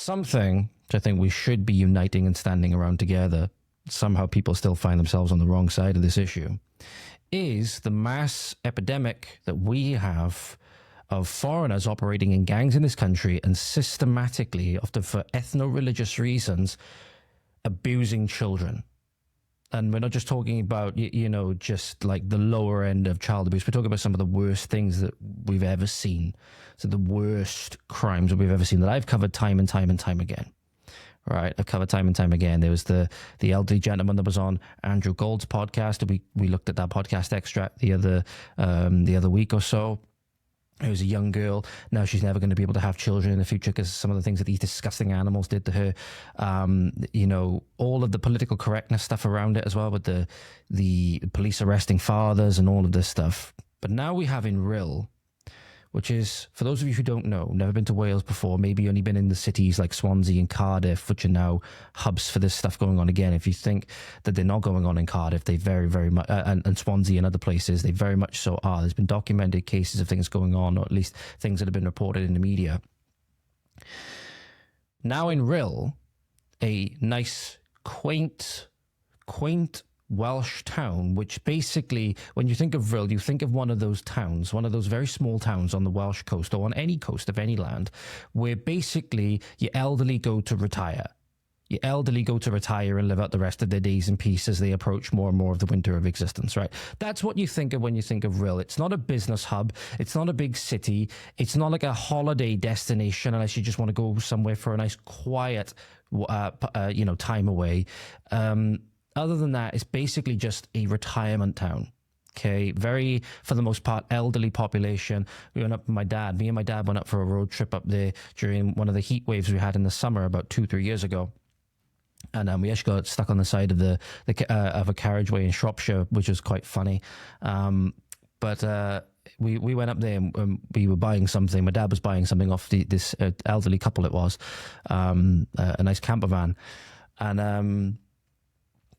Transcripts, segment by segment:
something which I think we should be uniting and standing around together, somehow people still find themselves on the wrong side of this issue, is the mass epidemic that we have of foreigners operating in gangs in this country and systematically, often for ethno-religious reasons, abusing children. And we're not just talking about, just like the lower end of child abuse. We're talking about some of the worst things that we've ever seen. So the worst crimes that we've ever seen that I've covered time and time and time again. Right, I've covered time and time again. There was the elderly gentleman that was on Andrew Gold's podcast. We looked at that podcast extract the other week or so. It was a young girl. Now she's never going to be able to have children in the future because some of the things that these disgusting animals did to her. All of the political correctness stuff around it as well, with the police arresting fathers and all of this stuff. But now we have in Rhyl, which is, for those of you who don't know, never been to Wales before, maybe only been in the cities like Swansea and Cardiff, which are now hubs for this stuff going on again. If you think that they're not going on in Cardiff, they very, very much, and Swansea and other places, they very much so are. There's been documented cases of things going on, or at least things that have been reported in the media. Now in Rhyl, a nice, quaint Welsh town, which basically, when you think of Rhyl, you think of one of those towns, one of those very small towns on the Welsh coast or on any coast of any land, where basically your elderly go to retire. Your elderly go to retire and live out the rest of their days in peace as they approach more and more of the winter of existence, right? That's what you think of when you think of Rhyl. It's not a business hub. It's not a big city. It's not like a holiday destination unless you just want to go somewhere for a nice quiet, time away. Other than that, it's basically just a retirement town. Okay, very, for the most part, elderly population. We went up with me and my dad went up for a road trip up there during one of the heat waves we had in the summer about 2-3 years ago. And we actually got stuck on the side of of a carriageway in Shropshire, which was quite funny. But we went up there and we were buying something. My dad was buying something off this elderly couple. It was a nice camper van, and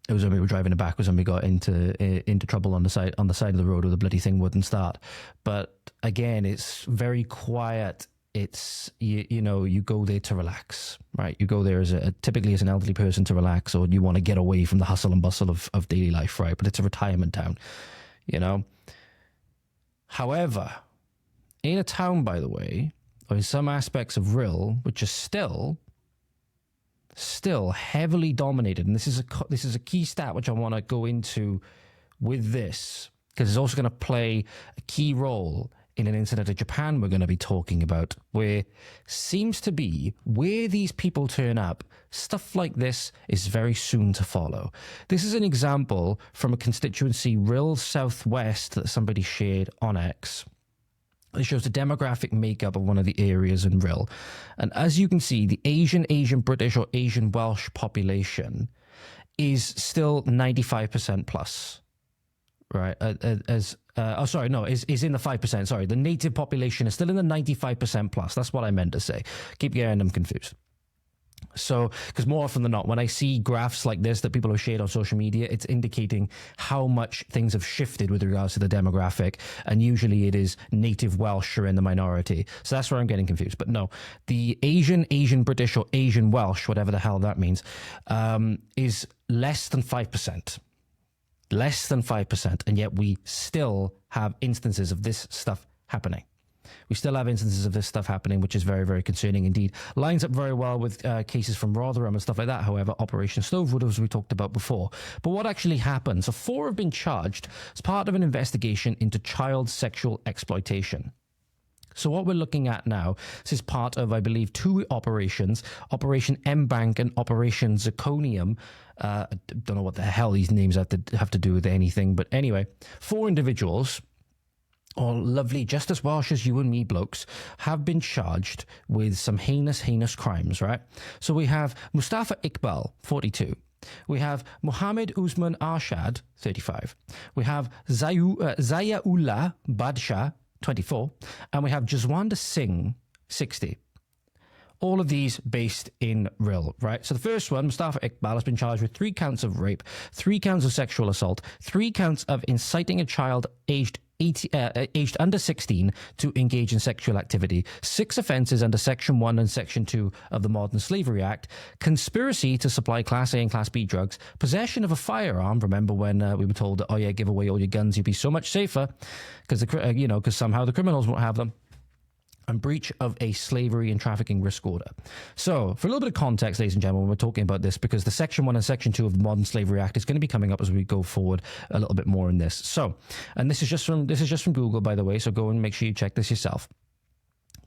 it was when we were driving it back, was when we got into trouble on the side of the road, where the bloody thing wouldn't start. But again, it's very quiet. It's you go there to relax, right? You go there typically as an elderly person to relax, or you want to get away from the hustle and bustle of daily life, right? But it's a retirement town, However, in a town, by the way, or in some aspects of Rhyl, which are still heavily dominated, and this is a key stat which I want to go into with this, because it's also going to play a key role in an incident in Japan we're going to be talking about, where seems to be where these people turn up, stuff like this is very soon to follow. This is an example from a constituency, Rhyl Southwest, that somebody shared on X. It shows the demographic makeup of one of the areas in Rhyl. And as you can see, the Asian British or Asian Welsh population is still 95% plus, right? Is in the 5%. Sorry, the native population is still in the 95% plus. That's what I meant to say. Keep getting them confused. So, because more often than not, when I see graphs like this that people have shared on social media, it's indicating how much things have shifted with regards to the demographic. And usually it is native Welsh are in the minority. So that's where I'm getting confused. But no, the Asian British or Asian Welsh, whatever the hell that means, is less than 5%. Less than 5%. And yet we still have instances of this stuff happening. We still have instances of this stuff happening, which is very, very concerning indeed. Lines up very well with cases from Rotherham and stuff like that, however, Operation Stovewood, as we talked about before. But what actually happened? So 4 have been charged as part of an investigation into child sexual exploitation. So what we're looking at now, this is part of, I believe, 2 operations, Operation M-Bank and Operation Zirconium. I don't know what the hell these names have to do with anything, but anyway, 4 individuals, all lovely, just as Welsh as you and me blokes, have been charged with some heinous crimes, right? So we have Mustafa Iqbal, 42. We have Mohammed Usman Arshad, 35. We have Zayaullah Badshah, 24. And we have Jaswanda Singh, 60. All of these based in Rhyl, right? So the first one, Mustafa Iqbal, has been charged with 3 counts of rape, 3 counts of sexual assault, 3 counts of inciting a child aged aged under 16 to engage in sexual activity, 6 offences under Section 1 and Section 2 of the Modern Slavery Act, conspiracy to supply Class A and Class B drugs, possession of a firearm. Remember when we were told that, oh yeah, give away all your guns, you'll be so much safer because somehow the criminals won't have them. And breach of a slavery and trafficking risk order. So, for a little bit of context, ladies and gentlemen, we're talking about this because the Section 1 and Section 2 of the Modern Slavery Act is going to be coming up as we go forward a little bit more in this. So, and this is just from Google, by the way, so go and make sure you check this yourself.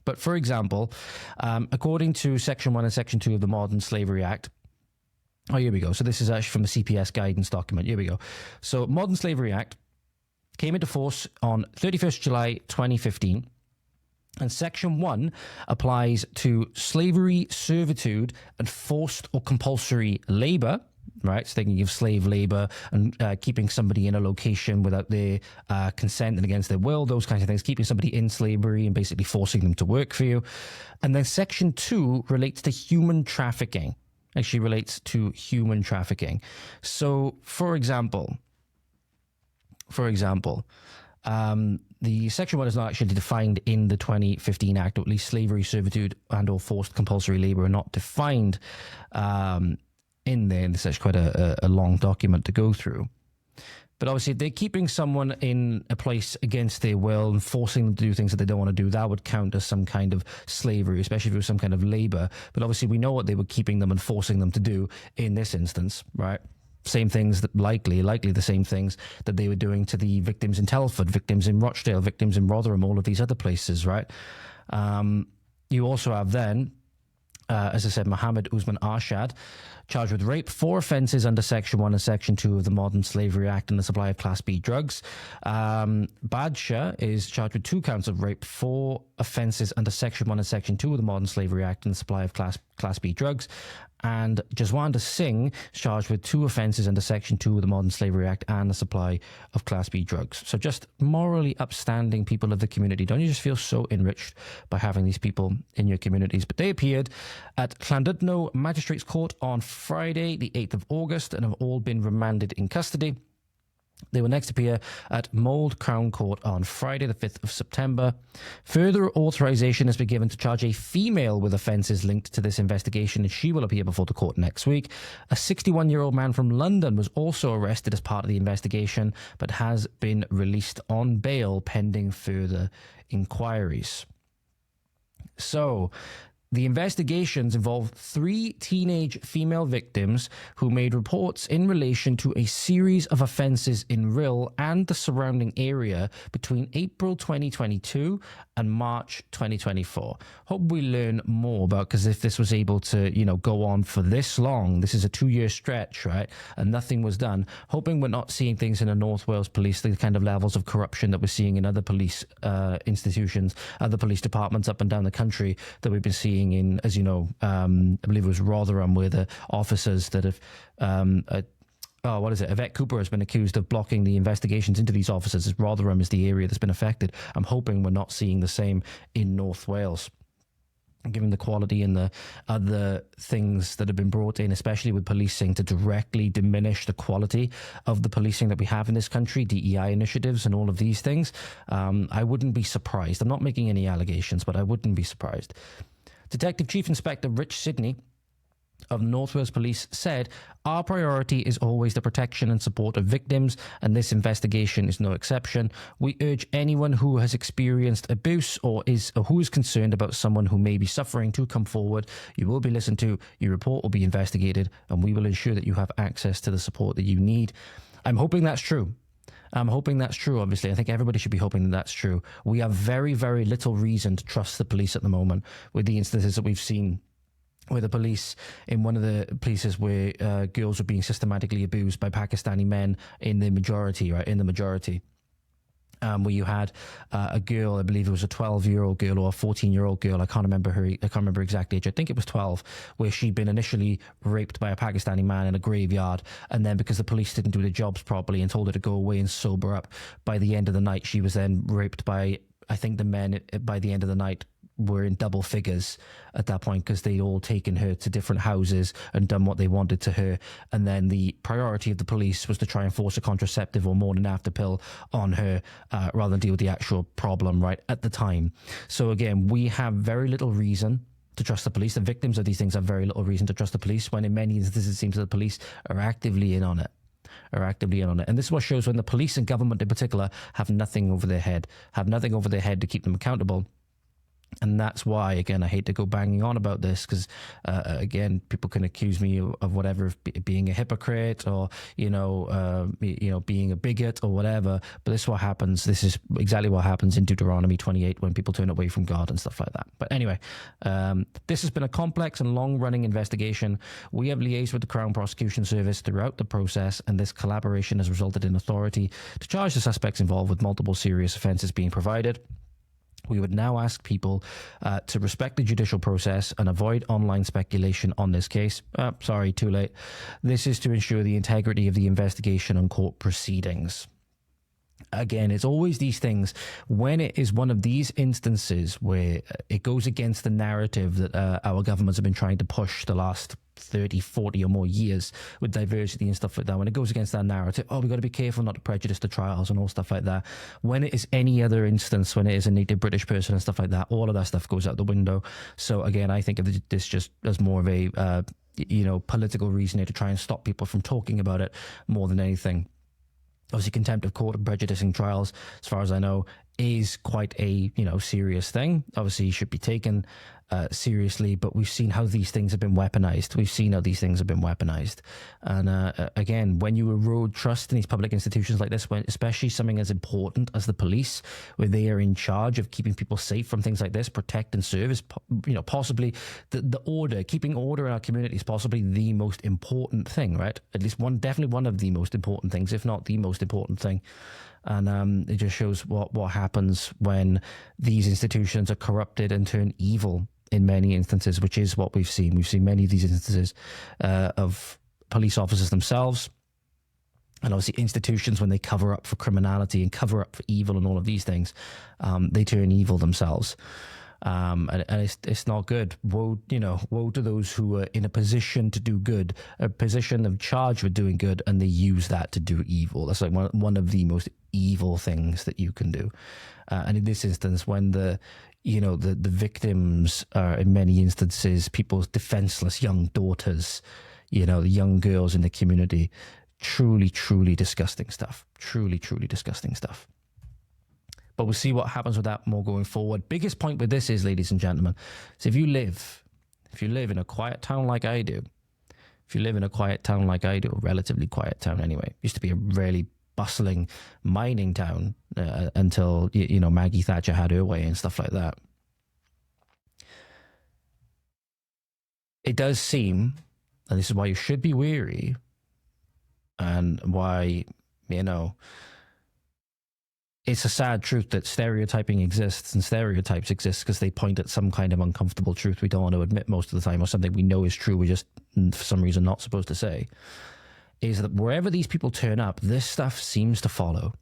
But for example, according to Section 1 and Section 2 of the Modern Slavery Act, oh, here we go. So this is actually from the CPS guidance document. Here we go. So, Modern Slavery Act came into force on 31st July 2015. And Section 1 applies to slavery, servitude, and forced or compulsory labour, right? So they can give slave labour and keeping somebody in a location without their consent and against their will, those kinds of things, keeping somebody in slavery and basically forcing them to work for you. And then Section 2 relates to human trafficking, actually relates to human trafficking. So, for example, the Section 1 is not actually defined in the 2015 Act, or at least slavery, servitude, and or forced compulsory labour are not defined in there. And this is quite a long document to go through. But obviously, if they're keeping someone in a place against their will and forcing them to do things that they don't want to do, that would count as some kind of slavery, especially if it was some kind of labour. But obviously, we know what they were keeping them and forcing them to do in this instance, right? Same things that likely the same things that they were doing to the victims in Telford, victims in Rochdale, victims in Rotherham, all of these other places, right? You also have then, as I said, Mohammed Usman Arshad, charged with rape, 4 offences under Section 1 and Section 2 of the Modern Slavery Act and the supply of Class B drugs. Badshah is charged with 2 counts of rape, 4 offences under Section 1 and Section 2 of the Modern Slavery Act and the supply of Class B drugs. And Jaswanda Singh is charged with 2 offences under Section 2 of the Modern Slavery Act and the supply of Class B drugs. So just morally upstanding people of the community. Don't you just feel so enriched by having these people in your communities? But they appeared at Llandudno Magistrates Court on Friday, the 8th of August, and have all been remanded in custody. They will next appear at Mould Crown Court on Friday, the 5th of September. Further authorization has been given to charge a female with offences linked to this investigation, and she will appear before the court next week. A 61-year-old man from London was also arrested as part of the investigation, but has been released on bail pending further inquiries. So, the investigations involve 3 teenage female victims who made reports in relation to a series of offences in Rhyl and the surrounding area between April 2022 and March 2024. Hope we learn more about, because if this was able to, go on for this long, this is a 2-year stretch, right? And nothing was done. Hoping we're not seeing things in the North Wales Police, the kind of levels of corruption that we're seeing in other police institutions, other police departments up and down the country that we've been seeing in, as you know, I believe it was Rotherham, where the officers that have, Yvette Cooper has been accused of blocking the investigations into these officers, as Rotherham is the area that's been affected. I'm hoping we're not seeing the same in North Wales, given the quality and the other things that have been brought in, especially with policing, to directly diminish the quality of the policing that we have in this country, DEI initiatives and all of these things. I wouldn't be surprised. I'm not making any allegations, but I wouldn't be surprised. Detective Chief Inspector Rich Sidney of North Wales Police said, "Our priority is always the protection and support of victims, and this investigation is no exception. We urge anyone who has experienced abuse or who is concerned about someone who may be suffering to come forward. You will be listened to, your report will be investigated, and we will ensure that you have access to the support that you need." I'm hoping that's true. Obviously. I think everybody should be hoping that that's true. We have very, very little reason to trust the police at the moment with the instances that we've seen where the police, in one of the places where girls were being systematically abused by Pakistani men in the majority, where you had a girl, I believe it was a 12-year-old girl or a 14-year-old girl, I can't remember exact age, I think it was 12, where she'd been initially raped by a Pakistani man in a graveyard, and then because the police didn't do their jobs properly and told her to go away and sober up, by the end of the night she was then raped by, I think the men by the end of the night were in double figures at that point, because they'd all taken her to different houses and done what they wanted to her. And then the priority of the police was to try and force a contraceptive or morning after pill on her, rather than deal with the actual problem right at the time. So again, we have very little reason to trust the police. The victims of these things have very little reason to trust the police, when in many instances it seems that the police are actively in on it. And this is what shows when the police and government in particular have nothing over their head to keep them accountable. And that's why, again, I hate to go banging on about this, because, again, people can accuse me of whatever, of being a hypocrite, or, being a bigot or whatever. But this is what happens. This is exactly what happens in Deuteronomy 28 when people turn away from God and stuff like that. But anyway, this has been a complex and long-running investigation. We have liaised with the Crown Prosecution Service throughout the process, and this collaboration has resulted in authority to charge the suspects involved with multiple serious offences being provided. We would now ask people to respect the judicial process and avoid online speculation on this case. Sorry, too late. This is to ensure the integrity of the investigation and court proceedings. Again, it's always these things when it is one of these instances where it goes against the narrative that our governments have been trying to push the last 30, 40 or more years with diversity and stuff like that. When it goes against that narrative, we've got to be careful not to prejudice the trials and all stuff like that. When it is any other instance, when it is a native British person and stuff like that, all of that stuff goes out the window. So again, I think of this just as more of a, political reasoning to try and stop people from talking about it more than anything. Obviously, contempt of court and prejudicing trials, as far as I know, is quite a serious thing. Obviously, should be taken seriously, but we've seen how these things have been weaponized. And again, when you erode trust in these public institutions like this, when especially something as important as the police, where they are in charge of keeping people safe from things like this, protect and serve, is possibly the order, keeping order in our community is possibly the most important thing, right? At least definitely one of the most important things, if not the most important thing. And it just shows what happens when these institutions are corrupted and turn evil in many instances, which is what we've seen. We've seen many of these instances of police officers themselves, and obviously institutions, when they cover up for criminality and cover up for evil and all of these things, they turn evil themselves. And it's not good. Woe to those who are in a position to do good, a position of charge with doing good, and they use that to do evil. That's like one of the most evil things that you can do. And in this instance, when the victims are in many instances people's defenseless young daughters, the young girls in the community, truly, truly disgusting stuff. Truly, truly disgusting stuff. But we'll see what happens with that more going forward. Biggest point with this is, ladies and gentlemen, is if you live in a quiet town like I do, a relatively quiet town anyway, used to be a really bustling mining town until, Maggie Thatcher had her way and stuff like that. It does seem, and this is why you should be wary, and why, it's a sad truth that stereotyping exists, and stereotypes exist because they point at some kind of uncomfortable truth we don't want to admit most of the time, or something we know is true, we're just for some reason not supposed to say, is that wherever these people turn up, this stuff seems to follow.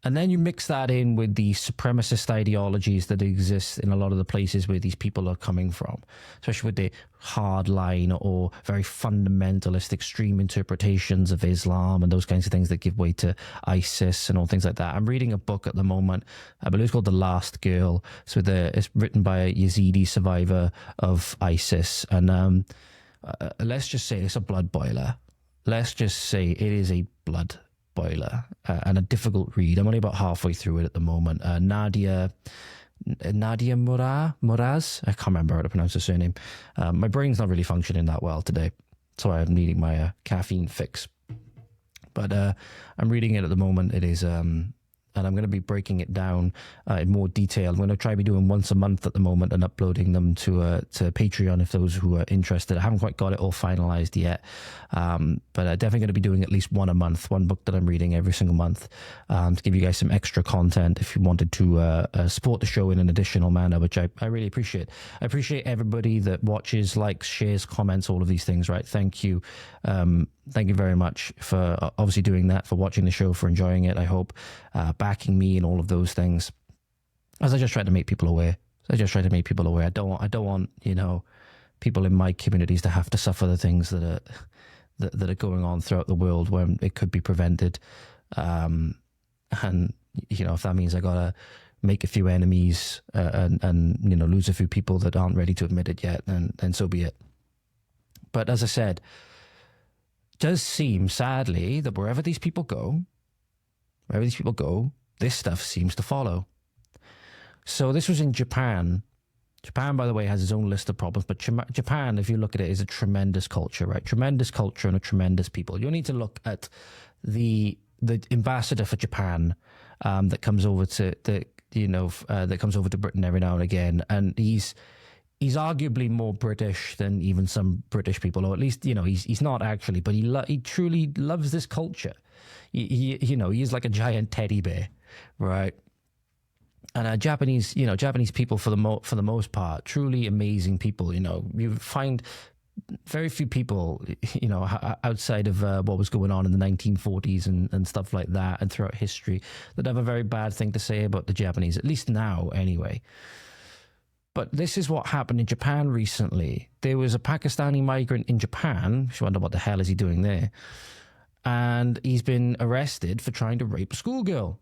And then you mix that in with the supremacist ideologies that exist in a lot of the places where these people are coming from, especially with the hardline or very fundamentalist extreme interpretations of Islam and those kinds of things that give way to ISIS and all things like that. I'm reading a book at the moment, I believe it's called The Last Girl. It's written by a Yazidi survivor of ISIS. And let's just say it's a blood boiler. Let's just say it is a blood boiler and a difficult read. I'm only about halfway through it at the moment. Nadia Muraz, I can't remember how to pronounce her surname. My brain's not really functioning that well today, so I'm needing my caffeine fix. But I'm reading it at the moment. It is and I'm going to be breaking it down in more detail. I'm going to try to be doing once a month at the moment and uploading them to Patreon if those who are interested. I haven't quite got it all finalized yet, but I'm definitely going to be doing at least one a month, one book that I'm reading every single month, to give you guys some extra content if you wanted to support the show in an additional manner, which I really appreciate. I appreciate everybody that watches, likes, shares, comments, all of these things, right? Thank you. thank you very much for obviously doing that, for watching the show, for enjoying it. I hope backing me and all of those things. As I just try to make people aware. I don't want people in my communities to have to suffer the things that are going on throughout the world when it could be prevented. And if that means I gotta make a few enemies and lose a few people that aren't ready to admit it yet, then so be it. But as I said, it does seem sadly that wherever these people go, this stuff seems to follow. So this was in Japan. Japan, by the way, has its own list of problems, but Japan, if you look at it, is a tremendous culture, right? Tremendous culture and a tremendous people. You need to look at the ambassador for Japan that comes over to that comes over to Britain every now and again, and he's arguably more British than even some British people, or at least he's not actually, but he truly loves this culture. He's like a giant teddy bear, right? And Japanese people for the most part, truly amazing people. You find very few people, outside of what was going on in the 1940s and stuff like that, and throughout history, that have a very bad thing to say about the Japanese, at least now anyway. But this is what happened in Japan recently. There was a Pakistani migrant in Japan. You wonder what the hell is he doing there? And he's been arrested for trying to rape a schoolgirl.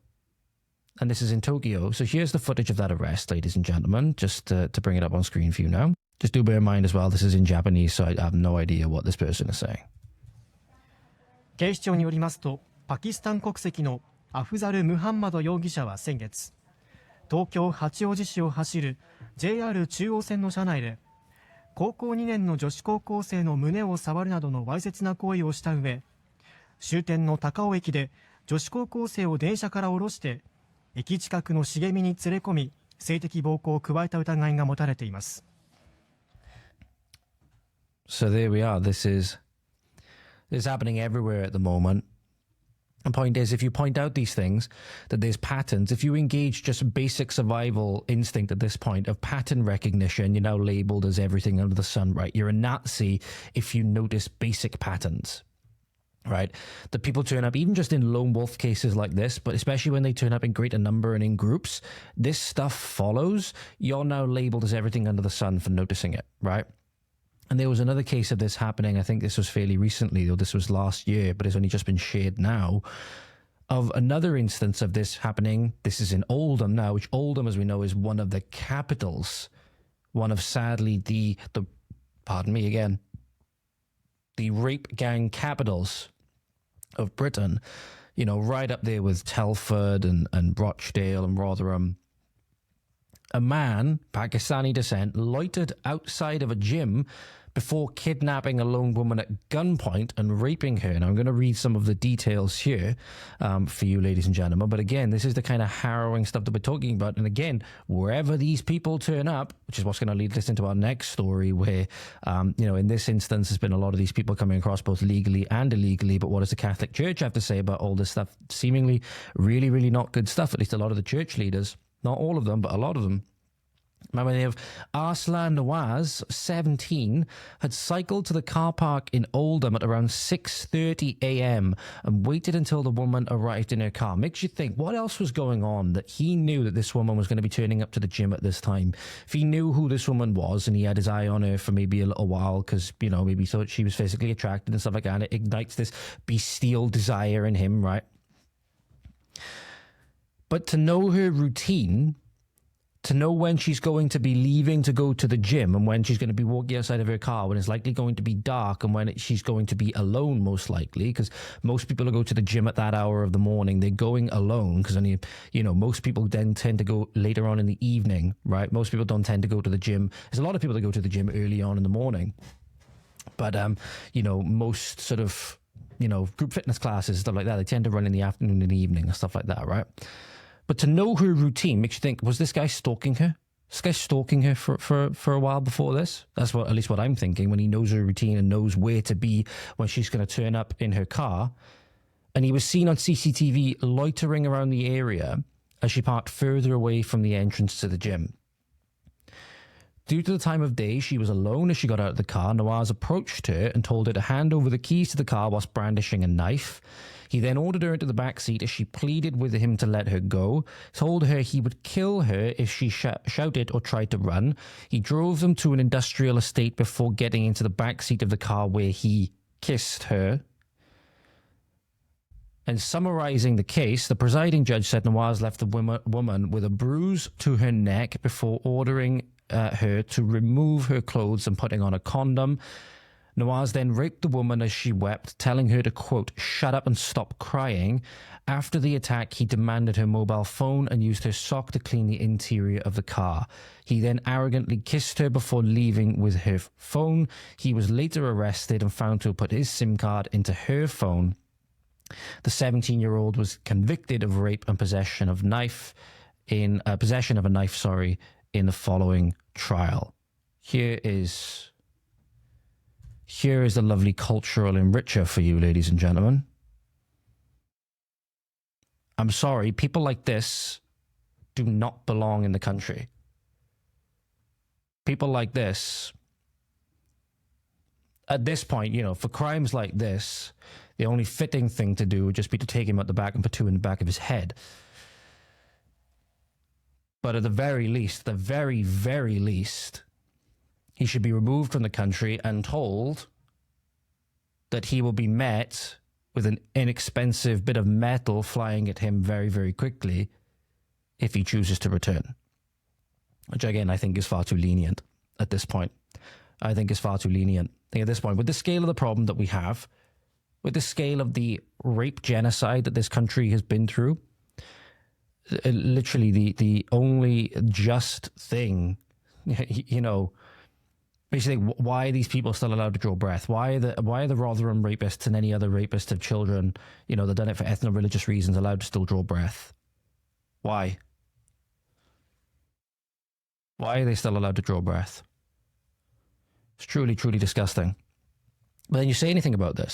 And this is in Tokyo. So here's the footage of that arrest, ladies and gentlemen, just to bring it up on screen for you now. Just do bear in mind as well, this is in Japanese, so I have no idea what this person is saying. 警視庁によりますと、パキスタン国籍のアフザル・ムハンマド容疑者は先月、東京八王子市を走る JR 中央線の車内で、高校2年の女子高校生の胸を触るなどのわいせつな行為をした上、終点の高尾駅で女子高校生を電車から降ろして、駅近くの茂みに連れ込み、性的暴行を加えた疑いが持たれています。So there we are. This is happening everywhere at the moment. The point is, if you point out these things, that there's patterns, if you engage just basic survival instinct at this point of pattern recognition, you're now labeled as everything under the sun, right? You're a Nazi if you notice basic patterns. Right, that people turn up, even just in lone wolf cases like this, but especially when they turn up in greater number and in groups, this stuff follows. You're now labeled as everything under the sun for noticing it, right? And there was another case of this happening, I think this was fairly recently, or this was last year, but it's only just been shared now, of another instance of this happening. This is in Oldham now, which Oldham, as we know, is one of the capitals, one of, sadly, the pardon me again, the rape gang capitals of Britain, right up there with Telford and Rochdale and Rotherham. A man, Pakistani descent, loitered outside of a gym before kidnapping a lone woman at gunpoint and raping her. Now, I'm going to read some of the details here for you, ladies and gentlemen. But again, this is the kind of harrowing stuff that we're talking about. And again, wherever these people turn up, which is what's going to lead us into our next story, where, in this instance, there's been a lot of these people coming across both legally and illegally. But what does the Catholic Church have to say about all this stuff? Seemingly really, really not good stuff. At least a lot of the church leaders, not all of them, but a lot of them. By the name of Arslan Nawaz, 17, had cycled to the car park in Oldham at around 6:30 a.m. and waited until the woman arrived in her car. Makes you think, what else was going on that he knew that this woman was going to be turning up to the gym at this time? If he knew who this woman was and he had his eye on her for maybe a little while because, maybe he thought she was physically attracted and stuff like that, and it ignites this bestial desire in him, right? But to know her routine, to know when she's going to be leaving to go to the gym and when she's going to be walking outside of her car, when it's likely going to be dark and when she's going to be alone, most likely, because most people who go to the gym at that hour of the morning, they're going alone because only, most people then tend to go later on in the evening, right? Most people don't tend to go to the gym. There's a lot of people that go to the gym early on in the morning. But, most sort of, group fitness classes, stuff like that, they tend to run in the afternoon and the evening and stuff like that, right? But to know her routine makes you think, was this guy stalking her? This guy stalking her for a while before this? That's at least what I'm thinking, when he knows her routine and knows where to be when she's going to turn up in her car. And he was seen on CCTV loitering around the area as she parked further away from the entrance to the gym. Due to the time of day, she was alone as she got out of the car. Nawaz approached her and told her to hand over the keys to the car whilst brandishing a knife. He then ordered her into the back seat as she pleaded with him to let her go, told her he would kill her if she shouted or tried to run. He drove them to an industrial estate before getting into the back seat of the car where he kissed her. And summarizing the case, the presiding judge said Nawaz left the woman with a bruise to her neck before ordering her to remove her clothes and putting on a condom. Nawaz then raped the woman as she wept, telling her to, quote, shut up and stop crying. After the attack, he demanded her mobile phone and used her sock to clean the interior of the car. He then arrogantly kissed her before leaving with her phone. He was later arrested and found to have put his SIM card into her phone. The 17-year-old was convicted of rape and possession of a knife in the following trial. Here is the lovely cultural enricher for you, ladies and gentlemen. I'm sorry, people like this do not belong in the country. People like this, at this point, for crimes like this, the only fitting thing to do would just be to take him out the back and put two in the back of his head. But at the very least, very least, he should be removed from the country and told that he will be met with an inexpensive bit of metal flying at him very, very quickly if he chooses to return. Which, again, I think is far too lenient at this point. I think at this point, with the scale of the problem that we have, with the scale of the rape genocide that this country has been through, literally the only just thing, basically, why are these people still allowed to draw breath? Why are the Rotherham rapists and any other rapists of children, they've done it for ethno-religious reasons, allowed to still draw breath? Why? Why are they still allowed to draw breath? It's truly, truly disgusting. But then you say anything about this.